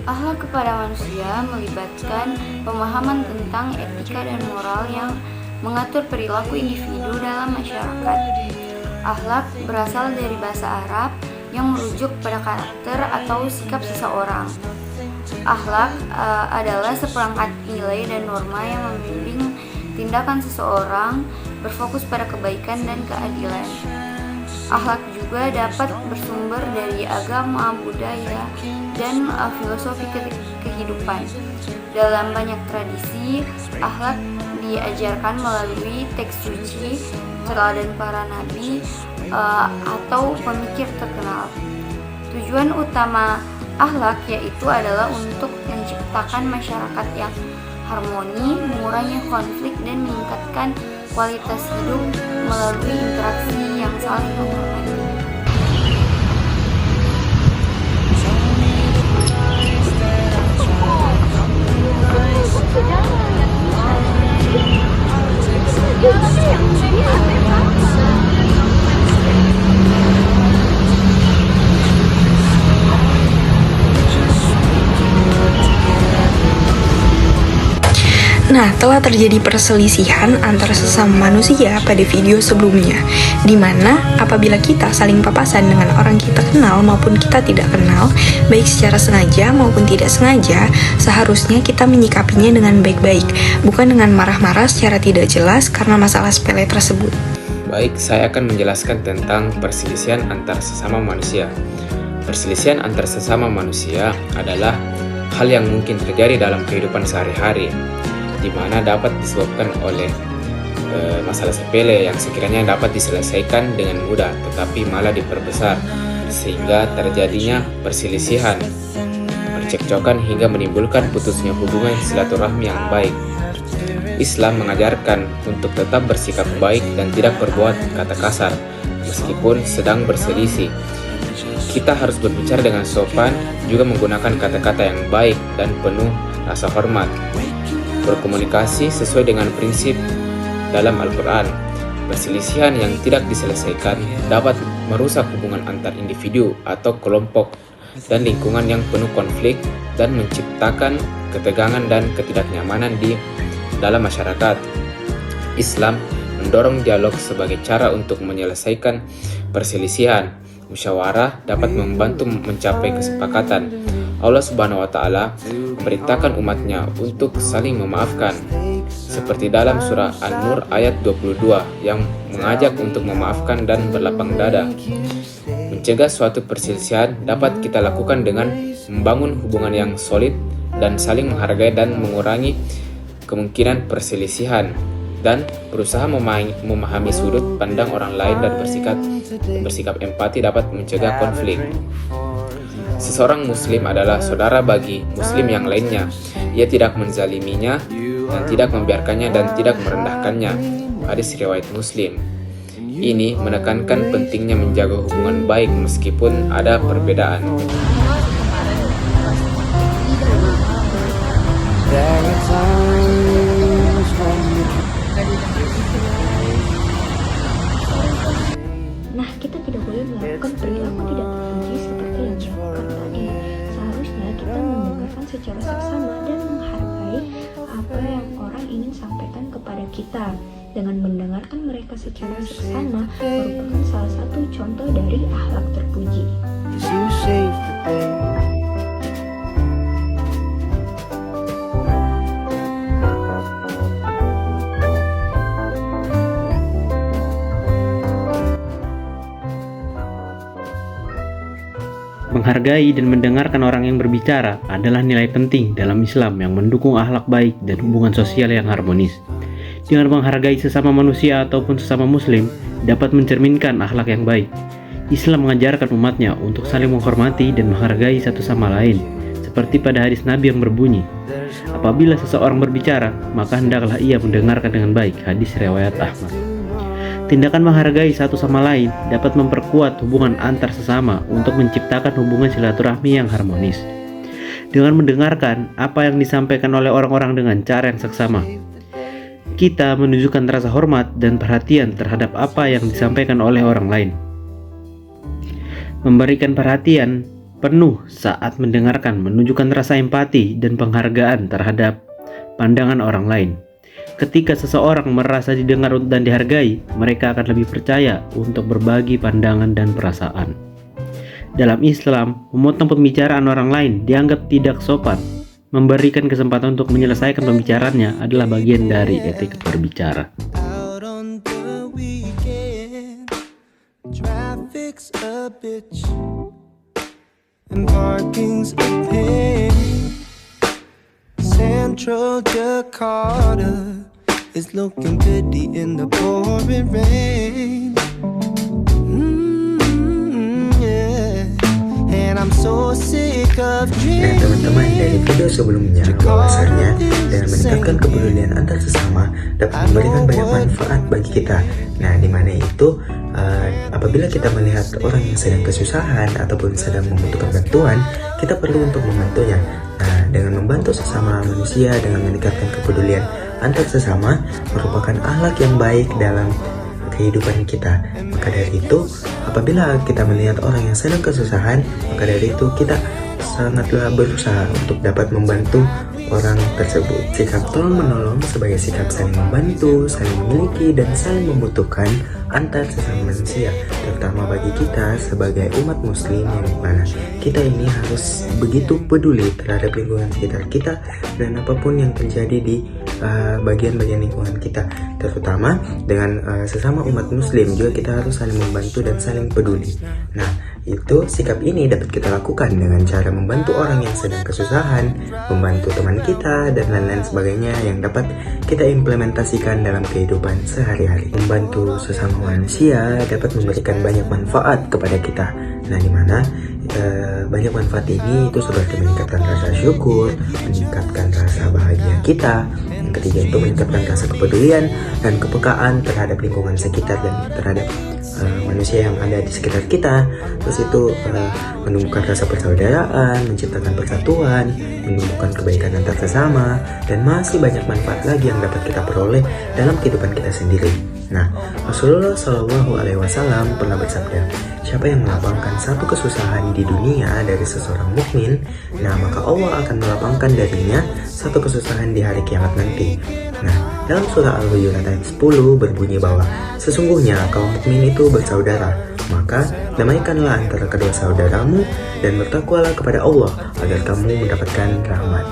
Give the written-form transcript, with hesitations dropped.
Akhlak kepada manusia melibatkan pemahaman tentang etika dan moral yang mengatur perilaku individu dalam masyarakat. Akhlak berasal dari bahasa Arab yang merujuk pada karakter atau sikap seseorang. Akhlak adalah seperangkat nilai dan norma yang membimbing tindakan seseorang berfokus pada kebaikan dan keadilan. Akhlak juga dapat bersumber dari agama, budaya, dan filosofi kehidupan. Dalam banyak tradisi, akhlak diajarkan melalui teks suci, teladan para nabi, atau pemikir terkenal. Tujuan utama akhlak yaitu adalah untuk menciptakan masyarakat yang harmoni, mengurangi konflik, dan meningkatkan kualitas hidup melalui interaksi yang saling menghormati. Nah, telah terjadi perselisihan antara sesama manusia pada video sebelumnya, di mana apabila kita saling papasan dengan orang kita kenal maupun kita tidak kenal, baik secara sengaja maupun tidak sengaja, seharusnya kita menyikapinya dengan baik-baik, bukan dengan marah-marah secara tidak jelas karena masalah sepele tersebut. Baik, saya akan menjelaskan tentang perselisihan antar sesama manusia. Perselisihan antar sesama manusia adalah hal yang mungkin terjadi dalam kehidupan sehari-hari, di mana dapat disebabkan oleh masalah sepele yang sekiranya dapat diselesaikan dengan mudah, tetapi malah diperbesar sehingga terjadinya perselisihan, percekcokan hingga menimbulkan putusnya hubungan silaturahmi yang baik. Islam mengajarkan untuk tetap bersikap baik dan tidak berbuat kata kasar meskipun sedang berselisih. Kita harus berbicara dengan sopan, juga menggunakan kata-kata yang baik dan penuh rasa hormat. Berkomunikasi sesuai dengan prinsip dalam Al-Quran. Perselisihan yang tidak diselesaikan dapat merusak hubungan antar individu atau kelompok dan lingkungan yang penuh konflik dan menciptakan ketegangan dan ketidaknyamanan di dalam masyarakat. Islam mendorong dialog sebagai cara untuk menyelesaikan perselisihan. Musyawarah dapat membantu mencapai kesepakatan. Allah Subhanahu wa Ta'ala memerintahkan umatnya untuk saling memaafkan, seperti dalam surah An-Nur ayat 22 yang mengajak untuk memaafkan dan berlapang dada. Mencegah suatu perselisihan dapat kita lakukan dengan membangun hubungan yang solid dan saling menghargai dan mengurangi kemungkinan perselisihan, dan berusaha memahami sudut pandang orang lain dan bersikap empati dapat mencegah konflik. Seseorang muslim adalah saudara bagi muslim yang lainnya. Ia tidak menzaliminya dan tidak membiarkannya dan tidak merendahkannya. Hadis riwayat Muslim. Ini menekankan pentingnya menjaga hubungan baik meskipun ada perbedaan. Nah, kita tidak boleh melakukan perilaku tidak terpuji seperti yang dilakukan tadi. Seharusnya kita mendengarkan secara seksama dan menghargai apa yang orang ingin sampaikan kepada kita. Dengan mendengarkan mereka secara seksama merupakan salah satu contoh dari akhlak terpuji. Menghargai dan mendengarkan orang yang berbicara adalah nilai penting dalam Islam yang mendukung akhlak baik dan hubungan sosial yang harmonis. Dengan menghargai sesama manusia ataupun sesama muslim dapat mencerminkan akhlak yang baik. Islam mengajarkan umatnya untuk saling menghormati dan menghargai satu sama lain, seperti pada hadis Nabi yang berbunyi, apabila seseorang berbicara, maka hendaklah ia mendengarkan dengan baik. Hadis riwayat Ahmad. Tindakan menghargai satu sama lain dapat memperkuat hubungan antar sesama untuk menciptakan hubungan silaturahmi yang harmonis. Dengan mendengarkan apa yang disampaikan oleh orang-orang dengan cara yang seksama, kita menunjukkan rasa hormat dan perhatian terhadap apa yang disampaikan oleh orang lain. Memberikan perhatian penuh saat mendengarkan, menunjukkan rasa empati dan penghargaan terhadap pandangan orang lain. Ketika seseorang merasa didengar dan dihargai, mereka akan lebih percaya untuk berbagi pandangan dan perasaan. Dalam Islam, memotong pembicaraan orang lain dianggap tidak sopan. Memberikan kesempatan untuk menyelesaikan pembicaraannya adalah bagian dari etika berbicara. Out on the weekend, traffic's a bitch and parking's a pain. Central Jakarta is looking pretty in the pouring rain. Yeah. And I'm so sick of Nah dreaming. teman-teman, dari video sebelumnya bahwasanya dengan meningkatkan kepedulian antar sesama dapat memberikan banyak manfaat bagi kita. Nah dimana itu apabila kita melihat orang yang sedang kesusahan ataupun sedang membutuhkan bantuan, kita perlu untuk membantunya. Nah dengan membantu sesama manusia dengan meningkatkan kepedulian antar sesama merupakan akhlak yang baik dalam kehidupan kita. Maka dari itu, apabila kita melihat orang yang sedang kesusahan, maka dari itu kita sangatlah berusaha untuk dapat membantu orang tersebut. Sikap tolong menolong sebagai sikap saling membantu, saling memiliki, dan saling membutuhkan antar sesama manusia, terutama bagi kita sebagai umat muslim yang dimana kita ini harus begitu peduli terhadap lingkungan sekitar kita dan apapun yang terjadi di bagian-bagian lingkungan kita, terutama dengan sesama umat muslim juga kita harus saling membantu dan saling peduli. Nah itu sikap ini dapat kita lakukan dengan cara membantu orang yang sedang kesusahan, membantu teman kita, dan lain-lain sebagainya yang dapat kita implementasikan dalam kehidupan sehari-hari. Membantu sesama manusia dapat memberikan banyak manfaat kepada kita. Nah dimana banyak manfaat ini itu seperti meningkatkan rasa syukur, meningkatkan rasa bahagia kita. Yang ketiga itu meningkatkan rasa kepedulian dan kepekaan terhadap lingkungan sekitar dan terhadap manusia yang ada di sekitar kita. Terus itu menumbuhkan rasa persaudaraan, menciptakan persatuan, menumbuhkan kebaikan antar sesama, dan masih banyak manfaat lagi yang dapat kita peroleh dalam kehidupan kita sendiri. Nah, Rasulullah Shallallahu Alaihi Wasallam pernah bersabda, siapa yang melapangkan satu kesusahan di dunia dari seseorang mukmin, nah maka Allah akan melapangkan darinya satu kesusahan di hari kiamat nanti. Nah, dalam surah Al-Hujurat ayat 10 berbunyi bahwa sesungguhnya kaum mukmin itu bersaudara, maka damaikanlah antara kedua saudaramu dan bertakwalah kepada Allah agar kamu mendapatkan rahmat.